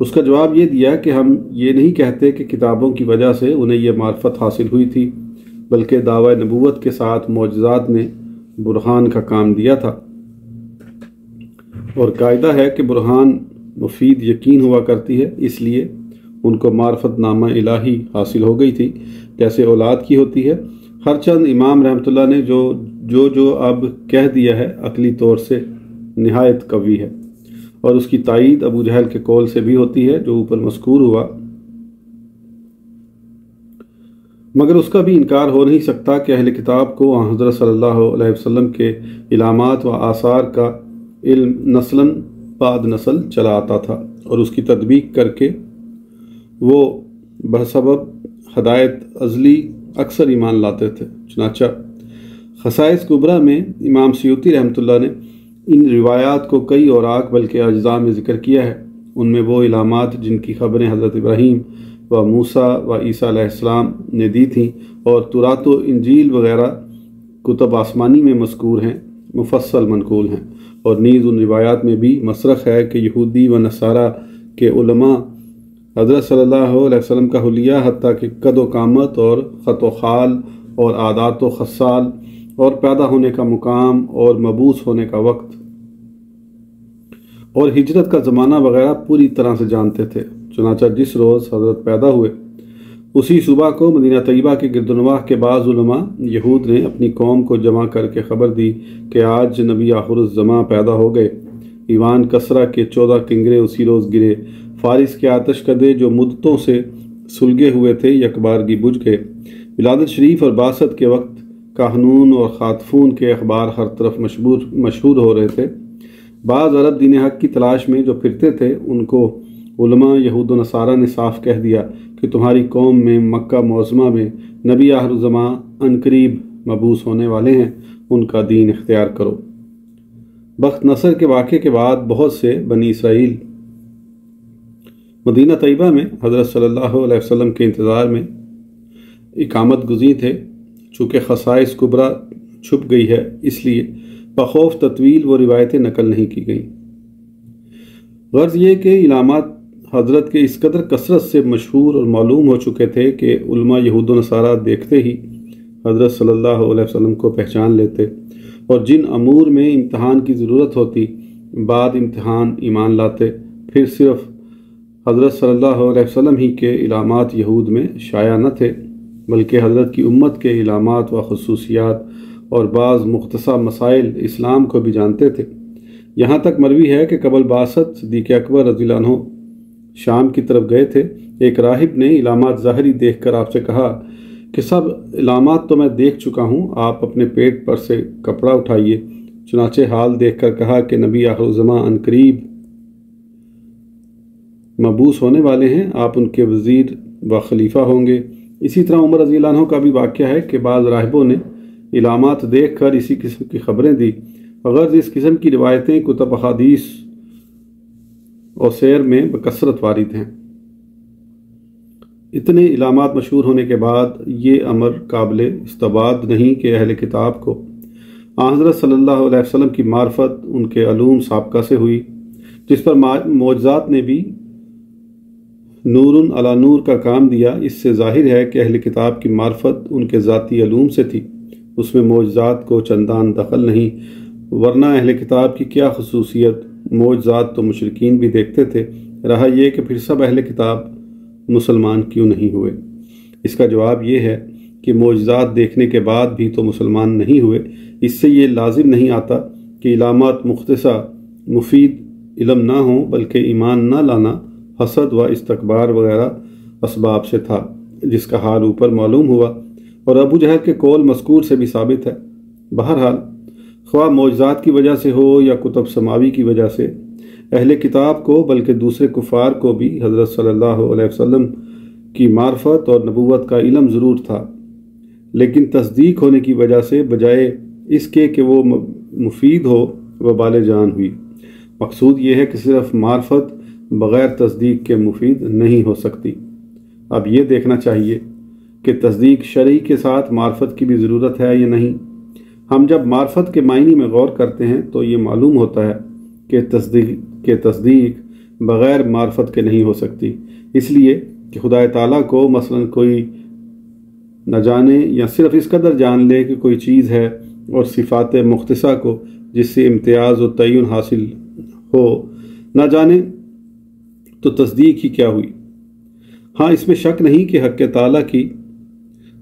اس کا جواب یہ دیا کہ ہم یہ نہیں کہتے کہ کتابوں کی وجہ سے انہیں یہ معرفت حاصل ہوئی تھی، بلکہ دعوی نبوت کے ساتھ معجزات نے برہان کا کام دیا تھا، اور قاعدہ ہے کہ برہان مفید یقین ہوا کرتی ہے، اس لیے ان کو معرفت نامہ الہی حاصل ہو گئی تھی جیسے اولاد کی ہوتی ہے۔ ہر چند امام رحمۃ اللہ نے جو اب کہہ دیا ہے عقلی طور سے نہایت قوی ہے، اور اس کی تائید ابو جہل کے قول سے بھی ہوتی ہے جو اوپر مذکور ہوا، مگر اس کا بھی انکار ہو نہیں سکتا کہ اہل کتاب کو حضرت صلی اللہ علیہ وسلم کے علامات و آثار کا علم نسلاً بعد نسل چلا آتا تھا، اور اس کی تطبیق کر کے وہ بسبب ہدایت ازلی اکثر ایمان لاتے تھے۔ چنانچہ خصائص کبریٰ میں امام سیوطی رحمۃ اللہ نے ان روایات کو کئی اوراق بلکہ اجزاء میں ذکر کیا ہے۔ ان میں وہ علامات جن کی خبریں حضرت ابراہیم و موسیٰ و عیسیٰ علیہ السلام نے دی تھیں اور تورات و انجیل وغیرہ کتب آسمانی میں مذکور ہیں، مفصل منقول ہیں، اور نیز ان روایات میں بھی مصرخ ہے کہ یہودی و نصارہ کے علماء حضرت صلی اللہ علیہ وسلم کا حلیہ حتیٰ کہ قد و قامت اور خط و خال اور عادات و خصال اور پیدا ہونے کا مقام اور مبعوث ہونے کا وقت اور ہجرت کا زمانہ وغیرہ پوری طرح سے جانتے تھے۔ چنانچہ جس روز حضرت پیدا ہوئے اسی صبح کو مدینہ طیبہ کے گرد و نواح کے بعض علماء یہود نے اپنی قوم کو جمع کر کے خبر دی کہ آج نبی آخر الزماں پیدا ہو گئے۔ ایوان کسرا کے 14 کنگرے اسی روز گرے، فارس کے آتش کدے جو مدتوں سے سلگے ہوئے تھے یکبارگی بجھ گئے۔ ولادت شریف اور بعثت کے وقت کاہنون اور خاتفون کے اخبار ہر طرف مشہور ہو رہے تھے۔ بعض عرب دین حق کی تلاش میں جو پھرتے تھے ان کو علماء یہود و نصارہ نے صاف کہہ دیا کہ تمہاری قوم میں مکہ معظمہ میں نبی آخر الزماں عنقریب مبعوث ہونے والے ہیں، ان کا دین اختیار کرو۔ بخت نصر کے واقعے کے بعد بہت سے بنی اسرائیل مدینہ طیبہ میں حضرت صلی اللہ علیہ وسلم کے انتظار میں اقامت گزین تھے۔ چونکہ خصائص کبریٰ چھپ گئی ہے، اس لیے بخوف تطویل وہ روایتیں نقل نہیں کی گئیں۔ غرض یہ کہ علامات حضرت کے اس قدر کثرت سے مشہور اور معلوم ہو چکے تھے کہ علماء یہود و نصارہ دیکھتے ہی حضرت صلی اللہ علیہ وسلم کو پہچان لیتے، اور جن امور میں امتحان کی ضرورت ہوتی بعد امتحان ایمان لاتے۔ پھر صرف حضرت صلی اللہ علیہ وسلم ہی کے علامات یہود میں شائع نہ تھے، بلکہ حضرت کی امت کے علامات و خصوصیات اور بعض مختصر مسائل اسلام کو بھی جانتے تھے۔ یہاں تک مروی ہے کہ قبل بعثت صدیق اکبر رضی اللہ عنہ شام کی طرف گئے تھے۔ ایک راہب نے علامات ظاہری دیکھ کر آپ سے کہا کہ سب علامات تو میں دیکھ چکا ہوں، آپ اپنے پیٹ پر سے کپڑا اٹھائیے۔ چنانچہ حال دیکھ کر کہا کہ نبی آخر الزماں عنقریب مبعوث ہونے والے ہیں، آپ ان کے وزیر و خلیفہ ہوں گے۔ اسی طرح عمر رضی اللہ عنہ کا بھی واقعہ ہے کہ بعض راہبوں نے علامات دیکھ کر اسی قسم کی خبریں دی۔ غرض اس قسم کی روایتیں کتب احادیث اور سیر میں بکثرت وارد ہیں۔ اتنے علامات مشہور ہونے کے بعد یہ امر قابل استبعاد نہیں کہ اہل کتاب کو حضرت صلی اللہ علیہ وسلم کی معرفت ان کے علوم سابقہ سے ہوئی، جس پر معجزات نے بھی نور علی نور کا کام دیا۔ اس سے ظاہر ہے کہ اہل کتاب کی معرفت ان کے ذاتی علوم سے تھی، اس میں معجزات کو چندان دخل نہیں، ورنہ اہل کتاب کی کیا خصوصیت، معجزات تو مشرکین بھی دیکھتے تھے۔ رہا یہ کہ پھر سب اہل کتاب مسلمان کیوں نہیں ہوئے؟ اس کا جواب یہ ہے کہ معجزات دیکھنے کے بعد بھی تو مسلمان نہیں ہوئے۔ اس سے یہ لازم نہیں آتا کہ علامات مختصر مفید علم نہ ہوں، بلکہ ایمان نہ لانا حسد و استکبار وغیرہ اسباب سے تھا، جس کا حال اوپر معلوم ہوا اور ابو جہل کے قول مذکور سے بھی ثابت ہے۔ بہرحال خواہ معجزات کی وجہ سے ہو یا کتب سماوی کی وجہ سے، اہل کتاب کو بلکہ دوسرے کفار کو بھی حضرت صلی اللہ علیہ وسلم کی معرفت اور نبوت کا علم ضرور تھا، لیکن تصدیق ہونے کی وجہ سے بجائے اس کے کہ وہ مفید ہو وبال جان ہوئی۔ مقصود یہ ہے کہ صرف معرفت بغیر تصدیق کے مفید نہیں ہو سکتی۔ اب یہ دیکھنا چاہیے کہ تصدیق شرعی کے ساتھ معرفت کی بھی ضرورت ہے یا نہیں۔ ہم جب معرفت کے معنی میں غور کرتے ہیں تو یہ معلوم ہوتا ہے کہ تصدیق بغیر معرفت کے نہیں ہو سکتی، اس لیے کہ خدا تعالیٰ کو مثلا کوئی نہ جانے یا صرف اس قدر جان لے کہ کوئی چیز ہے، اور صفات مختصہ کو جس سے امتیاز و تعین حاصل ہو نہ جانے، تو تصدیق ہی کیا ہوئی۔ ہاں، اس میں شک نہیں کہ حق تعالیٰ کی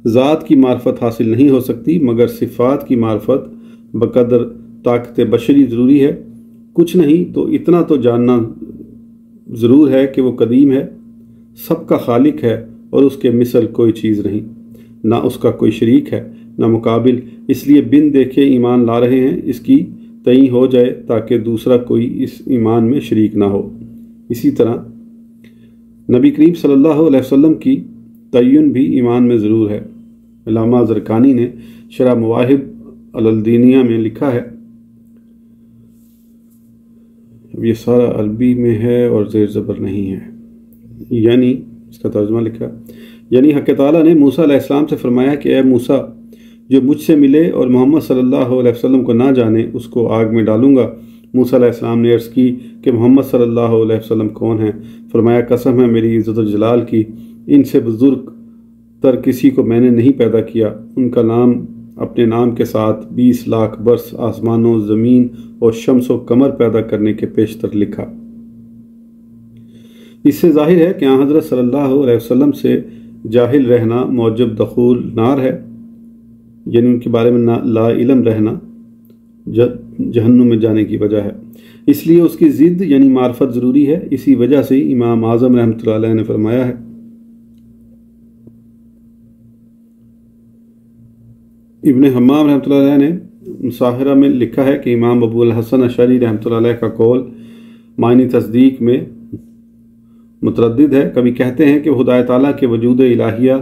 ذات کی معرفت حاصل نہیں ہو سکتی، مگر صفات کی معرفت بقدر طاقت بشری ضروری ہے۔ کچھ نہیں تو اتنا تو جاننا ضرور ہے کہ وہ قدیم ہے، سب کا خالق ہے، اور اس کے مثل کوئی چیز نہیں، نہ اس کا کوئی شریک ہے نہ مقابل، اس لیے بن دیکھے ایمان لا رہے ہیں، اس کی تعین ہو جائے تاکہ دوسرا کوئی اس ایمان میں شریک نہ ہو۔ اسی طرح نبی کریم صلی اللہ علیہ وسلم کی تعین بھی ایمان میں ضرور ہے۔ علامہ زرقانی نے شرح مواہب الدینیہ میں لکھا ہے، یہ سارا عربی میں ہے اور زیر زبر نہیں ہے، یعنی اس کا ترجمہ لکھا، یعنی حق تعالیٰ نے موسیٰ علیہ السلام سے فرمایا کہ اے موسیٰ، جو مجھ سے ملے اور محمد صلی اللہ علیہ وسلم کو نہ جانے اس کو آگ میں ڈالوں گا۔ موسیٰ علیہ السلام نے عرض کی کہ محمد صلی اللہ علیہ وسلم کون ہیں؟ فرمایا، قسم ہے میری عزت و جلال کی، ان سے بزرگ تر کسی کو میں نے نہیں پیدا کیا، ان کا نام اپنے نام کے ساتھ 20 لاکھ برس آسمانوں، زمین اور شمس و قمر پیدا کرنے کے پیشتر لکھا۔ اس سے ظاہر ہے کہ حضرت صلی اللہ علیہ وسلم سے جاہل رہنا موجب دخول نار ہے، یعنی ان کے بارے میں لا علم رہنا جہنم میں جانے کی وجہ ہے، اس لیے اس کی ضد یعنی معرفت ضروری ہے۔ اسی وجہ سے امام اعظم رحمۃ اللہ علیہ نے فرمایا ہے، ابن حمام رحمۃ اللہ علیہ نے مصاہرہ میں لکھا ہے کہ امام ابو الحسن اشعری رحمۃ اللہ علیہ کا قول معنی تصدیق میں متردد ہے۔ کبھی کہتے ہیں کہ خدا تعالیٰ کے وجود الہیہ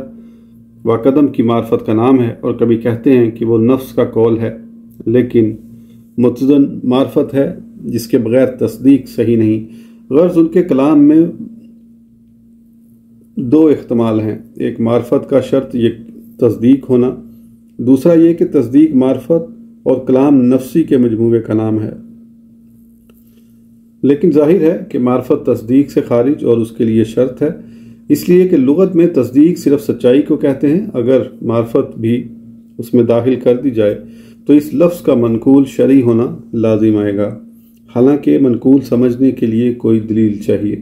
و قدم کی معرفت کا نام ہے، اور کبھی کہتے ہیں کہ وہ نفس کا قول ہے، لیکن متزن معرفت ہے جس کے بغیر تصدیق صحیح نہیں۔ غرض ان کے کلام میں دو احتمال ہیں، ایک معرفت کا شرط یہ تصدیق ہونا، دوسرا یہ کہ تصدیق معرفت اور کلام نفسی کے مجموعے کا نام ہے۔ لیکن ظاہر ہے کہ معرفت تصدیق سے خارج اور اس کے لیے شرط ہے، اس لیے کہ لغت میں تصدیق صرف سچائی کو کہتے ہیں۔ اگر معرفت بھی اس میں داخل کر دی جائے تو اس لفظ کا منقول شرعی ہونا لازم آئے گا، حالانکہ منقول سمجھنے کے لیے کوئی دلیل چاہیے،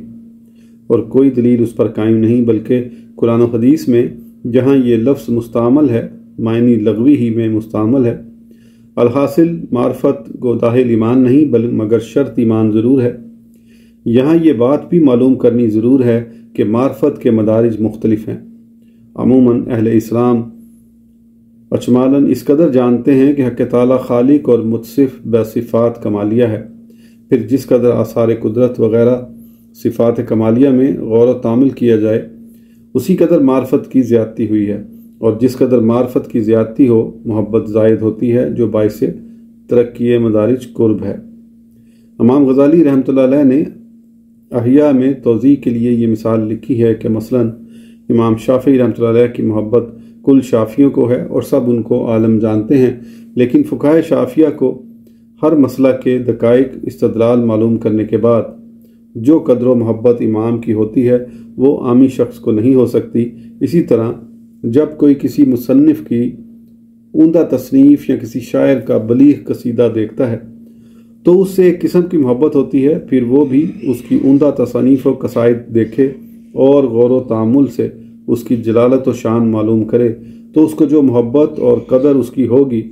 اور کوئی دلیل اس پر قائم نہیں، بلکہ قرآن و حدیث میں جہاں یہ لفظ مستعمل ہے معنی لغوی ہی میں مستعمل ہے۔ الحاصل معرفت کو داخل ایمان نہیں مگر شرط ایمان ضرور ہے۔ یہاں یہ بات بھی معلوم کرنی ضرور ہے کہ معرفت کے مدارج مختلف ہیں۔ عموماً اہل اسلام اجمالاً اس قدر جانتے ہیں کہ حق تعالیٰ خالق اور متصف بصفات کمالیہ ہے، پھر جس قدر آثار قدرت وغیرہ صفات کمالیہ میں غور و تامل کیا جائے اسی قدر معرفت کی زیادتی ہوئی ہے، اور جس قدر معرفت کی زیادتی ہو محبت زائد ہوتی ہے، جو باعث ترقی مدارج قرب ہے۔ امام غزالی رحمۃ اللہ علیہ نے احیاء میں توضیح کے لیے یہ مثال لکھی ہے کہ مثلا امام شافعی رحمۃ اللہ علیہ کی محبت کل شافیوں کو ہے اور سب ان کو عالم جانتے ہیں، لیکن فقہائے شافعیہ کو ہر مسئلہ کے دقائق استدلال معلوم کرنے کے بعد جو قدر و محبت امام کی ہوتی ہے وہ عامی شخص کو نہیں ہو سکتی۔ اسی طرح جب کوئی کسی مصنف کی عمدہ تصنیف یا کسی شاعر کا بلیغ قصیدہ دیکھتا ہے تو اس سے ایک قسم کی محبت ہوتی ہے، پھر وہ بھی اس کی عمدہ تصانیف و قصائد دیکھے اور غور و تأمل سے اس کی جلالت و شان معلوم کرے تو اس کو جو محبت اور قدر اس کی ہوگی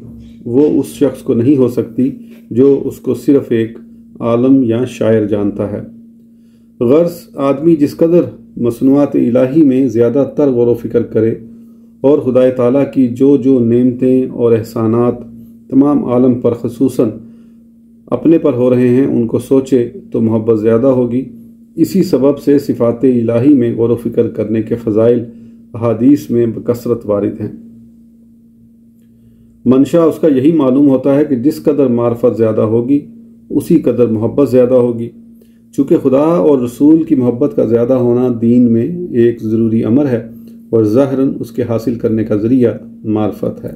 وہ اس شخص کو نہیں ہو سکتی جو اس کو صرف ایک عالم یا شاعر جانتا ہے۔ غرض آدمی جس قدر مصنوعات الہی میں زیادہ تر غور و فکر کرے اور خدا تعالیٰ کی جو نعمتیں اور احسانات تمام عالم پر خصوصاً اپنے پر ہو رہے ہیں ان کو سوچے تو محبت زیادہ ہوگی۔ اسی سبب سے صفات الہی میں غور و فکر کرنے کے فضائل احادیث میں بکثرت وارد ہیں۔ منشا اس کا یہی معلوم ہوتا ہے کہ جس قدر معرفت زیادہ ہوگی اسی قدر محبت زیادہ ہوگی، چونکہ خدا اور رسول کی محبت کا زیادہ ہونا دین میں ایک ضروری امر ہے اور ظاہراً اس کے حاصل کرنے کا ذریعہ معرفت ہے۔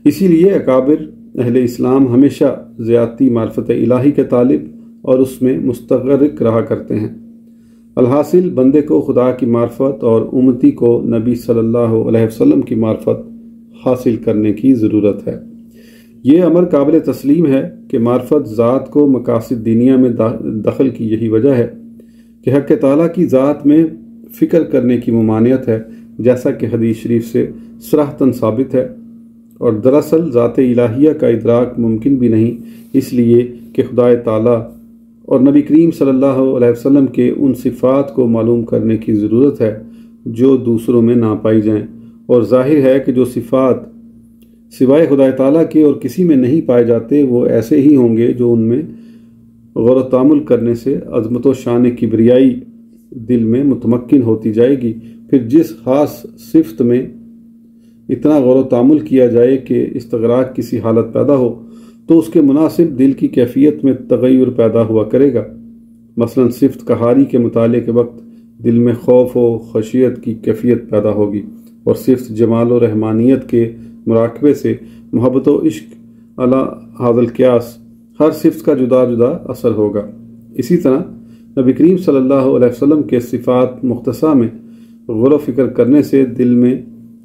اسی لیے اکابر اہل اسلام ہمیشہ زیادتی معرفت الہی کے طالب اور اس میں مستغرق رہا کرتے ہیں۔ الحاصل بندے کو خدا کی معرفت اور امتی کو نبی صلی اللہ علیہ وسلم کی معرفت حاصل کرنے کی ضرورت ہے۔ یہ امر قابل تسلیم ہے کہ معرفت ذات کو مقاصد دینیا میں دخل کی یہی وجہ ہے کہ حق تعالیٰ کی ذات میں فکر کرنے کی ممانعت ہے، جیسا کہ حدیث شریف سے صراحتاً ثابت ہے، اور دراصل ذات الہیہ کا ادراک ممکن بھی نہیں، اس لیے کہ خدا تعالیٰ اور نبی کریم صلی اللہ علیہ وسلم کے ان صفات کو معلوم کرنے کی ضرورت ہے جو دوسروں میں نہ پائی جائیں، اور ظاہر ہے کہ جو صفات سوائے خدا تعالیٰ کے اور کسی میں نہیں پائے جاتے وہ ایسے ہی ہوں گے جو ان میں غور و تأمل کرنے سے عظمت و شان کبریائی دل میں متمکن ہوتی جائے گی۔ پھر جس خاص صفت میں اتنا غور و تأمل کیا جائے کہ استغراق کسی حالت پیدا ہو تو اس کے مناسب دل کی کیفیت میں تغیر پیدا ہوا کرے گا۔ مثلا صفت قہاری کے مطالعے کے وقت دل میں خوف و خشیت کی کیفیت پیدا ہوگی، اور صفت جمال و رحمانیت کے مراقبے سے محبت و عشق علی ھذا القیاس، ہر صفت کا جدا جدا اثر ہوگا۔ اسی طرح نبی کریم صلی اللہ علیہ وسلم کے صفات مختصہ میں غور و فکر کرنے سے دل میں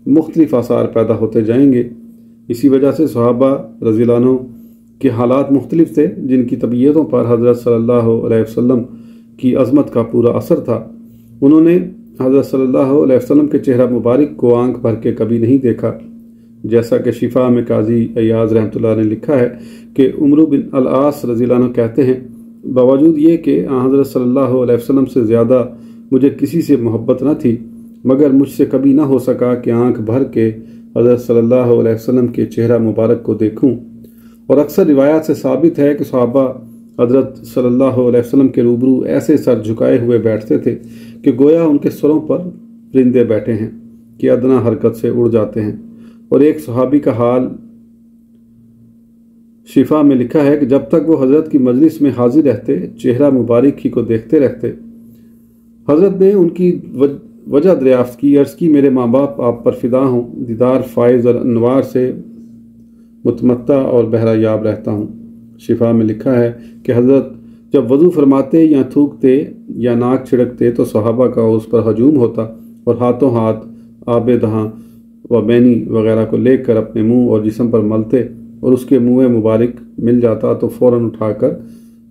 مختلف آثار پیدا ہوتے جائیں گے۔ اسی وجہ سے صحابہ رضی اللہ عنہ کے حالات مختلف تھے، جن کی طبیعتوں پر حضرت صلی اللہ علیہ وسلم کی عظمت کا پورا اثر تھا۔ انہوں نے حضرت صلی اللہ علیہ وسلم کے چہرہ مبارک کو آنکھ بھر کے کبھی نہیں دیکھا، جیسا کہ شفا میں قاضی ایاز رحمۃ اللہ نے لکھا ہے کہ عمرو بن العاص رضی اللہ عنہ کہتے ہیں، باوجود یہ کہ حضرت صلی اللہ علیہ وسلم سے زیادہ مجھے کسی سے محبت نہ تھی، مگر مجھ سے کبھی نہ ہو سکا کہ آنکھ بھر کے حضرت صلی اللہ علیہ وسلم کے چہرہ مبارک کو دیکھوں۔ اور اکثر روایات سے ثابت ہے کہ صحابہ حضرت صلی اللہ علیہ وسلم کے روبرو ایسے سر جھکائے ہوئے بیٹھتے تھے کہ گویا ان کے سروں پر پرندے بیٹھے ہیں کہ ادنا حرکت سے اڑ جاتے ہیں۔ اور ایک صحابی کا حال شفا میں لکھا ہے کہ جب تک وہ حضرت کی مجلس میں حاضر رہتے چہرہ مبارک ہی کو دیکھتے رہتے۔ حضرت نے ان کی وجہ دریافت کی، عرض کی میرے ماں باپ آپ پر فدا ہوں، دیدار فائز اور انوار سے متمتع اور بہرہ یاب رہتا ہوں۔ شفا میں لکھا ہے کہ حضرت جب وضو فرماتے یا تھوکتے یا ناک چھڑکتے تو صحابہ کا اس پر ہجوم ہوتا اور ہاتھوں ہاتھ آب دہاں و بینی وغیرہ کو لے کر اپنے منہ اور جسم پر ملتے، اور اس کے منہ مبارک مل جاتا تو فوراً اٹھا کر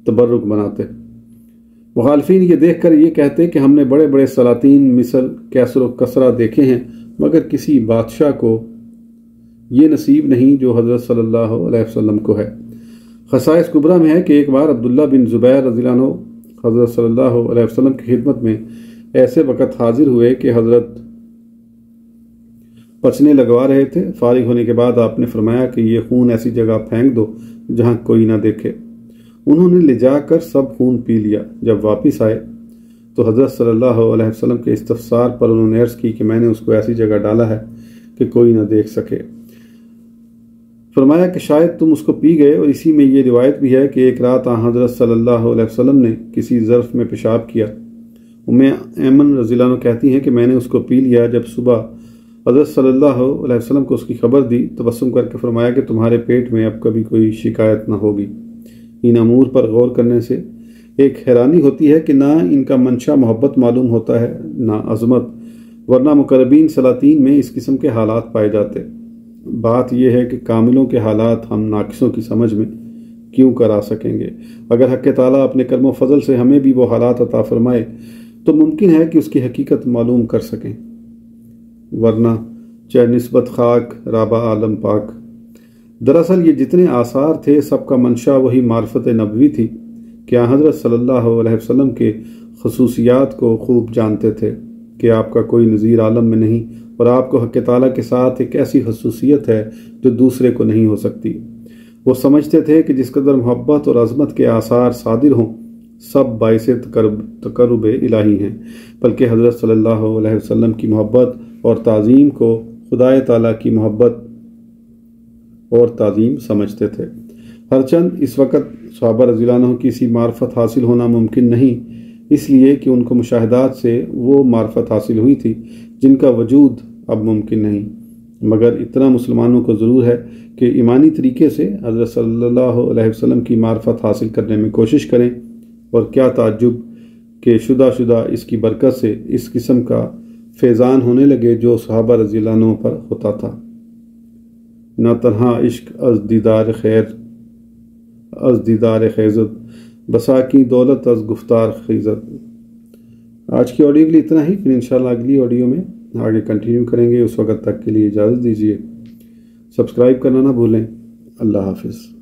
تبرک بناتے۔ مخالفین یہ دیکھ کر یہ کہتے کہ ہم نے بڑے بڑے سلاطین مثل کیسر و کسرا دیکھے ہیں، مگر کسی بادشاہ کو یہ نصیب نہیں جو حضرت صلی اللہ علیہ وسلم کو ہے۔ خصائص کبریٰ میں ہے کہ ایک بار عبداللہ بن زبیر رضی اللہ عنہ حضرت صلی اللہ علیہ وسلم کی خدمت میں ایسے وقت حاضر ہوئے کہ حضرت پچنے لگوا رہے تھے۔ فارغ ہونے کے بعد آپ نے فرمایا کہ یہ خون ایسی جگہ پھینک دو جہاں کوئی نہ دیکھے۔ انہوں نے لے جا کر سب خون پی لیا۔ جب واپس آئے تو حضرت صلی اللہ علیہ وسلم کے استفسار پر انہوں نے عرض کی کہ میں نے اس کو ایسی جگہ ڈالا ہے کہ کوئی نہ دیکھ سکے۔ فرمایا کہ شاید تم اس کو پی گئے، اور اسی میں یہ روایت بھی ہے کہ ایک رات حضرت صلی اللہ علیہ وسلم نے کسی ظرف میں پیشاب کیا۔ ام ایمن رضی اللہ عنہ کہتی ہیں کہ میں نے اس کو پی لیا۔ جب صبح حضرت صلی اللہ علیہ وسلم کو اس کی خبر دی، تبسم کر کے فرمایا کہ تمہارے پیٹ میں اب کبھی کوئی شکایت نہ ہوگی۔ ان امور پر غور کرنے سے ایک حیرانی ہوتی ہے کہ نہ ان کا منشا محبت معلوم ہوتا ہے نہ عظمت، ورنہ مقربین سلاطین میں اس قسم کے حالات پائے جاتے۔ بات یہ ہے کہ کاملوں کے حالات ہم ناقصوں کی سمجھ میں کیوں کرا سکیں گے؟ اگر حق تعالیٰ اپنے کرم و فضل سے ہمیں بھی وہ حالات عطا فرمائے تو ممکن ہے کہ اس کی حقیقت معلوم کر سکیں، ورنہ چاہے نسبت خاک رابع عالم پاک۔ دراصل یہ جتنے آثار تھے سب کا منشا وہی معرفت نبوی تھی کہ حضرت صلی اللہ علیہ وسلم کے خصوصیات کو خوب جانتے تھے کہ آپ کا کوئی نظیر عالم میں نہیں، اور آپ کو حق تعالیٰ کے ساتھ ایک ایسی خصوصیت ہے جو دوسرے کو نہیں ہو سکتی۔ وہ سمجھتے تھے کہ جس قدر محبت اور عظمت کے آثار صادر ہوں سب باعث تقرب الہی ہیں، بلکہ حضرت صلی اللہ علیہ وسلم کی محبت اور تعظیم کو خدا تعالیٰ کی محبت اور تعظیم سمجھتے تھے۔ ہرچند اس وقت صحابہ رضی اللہ عنہ کی اسی معرفت حاصل ہونا ممکن نہیں، اس لیے کہ ان کو مشاہدات سے وہ معرفت حاصل ہوئی تھی جن کا وجود اب ممکن نہیں، مگر اتنا مسلمانوں کو ضرور ہے کہ ایمانی طریقے سے حضرت صلی اللہ علیہ وسلم کی معرفت حاصل کرنے میں کوشش کریں، اور کیا تعجب کہ شدہ اس کی برکت سے اس قسم کا فیضان ہونے لگے جو صحابہ رضی اللہ عنہ پر ہوتا تھا۔ نہ تنہا عشق از دیدار خیزت، بساکی دولت از گفتار خیزت۔ آج کی آڈیو کے لیے اتنا ہی، پھر انشاءاللہ اگلی آڈیو میں آگے کنٹینیو کریں گے۔ اس وقت تک کے لیے اجازت دیجیے، سبسکرائب کرنا نہ بھولیں۔ اللہ حافظ۔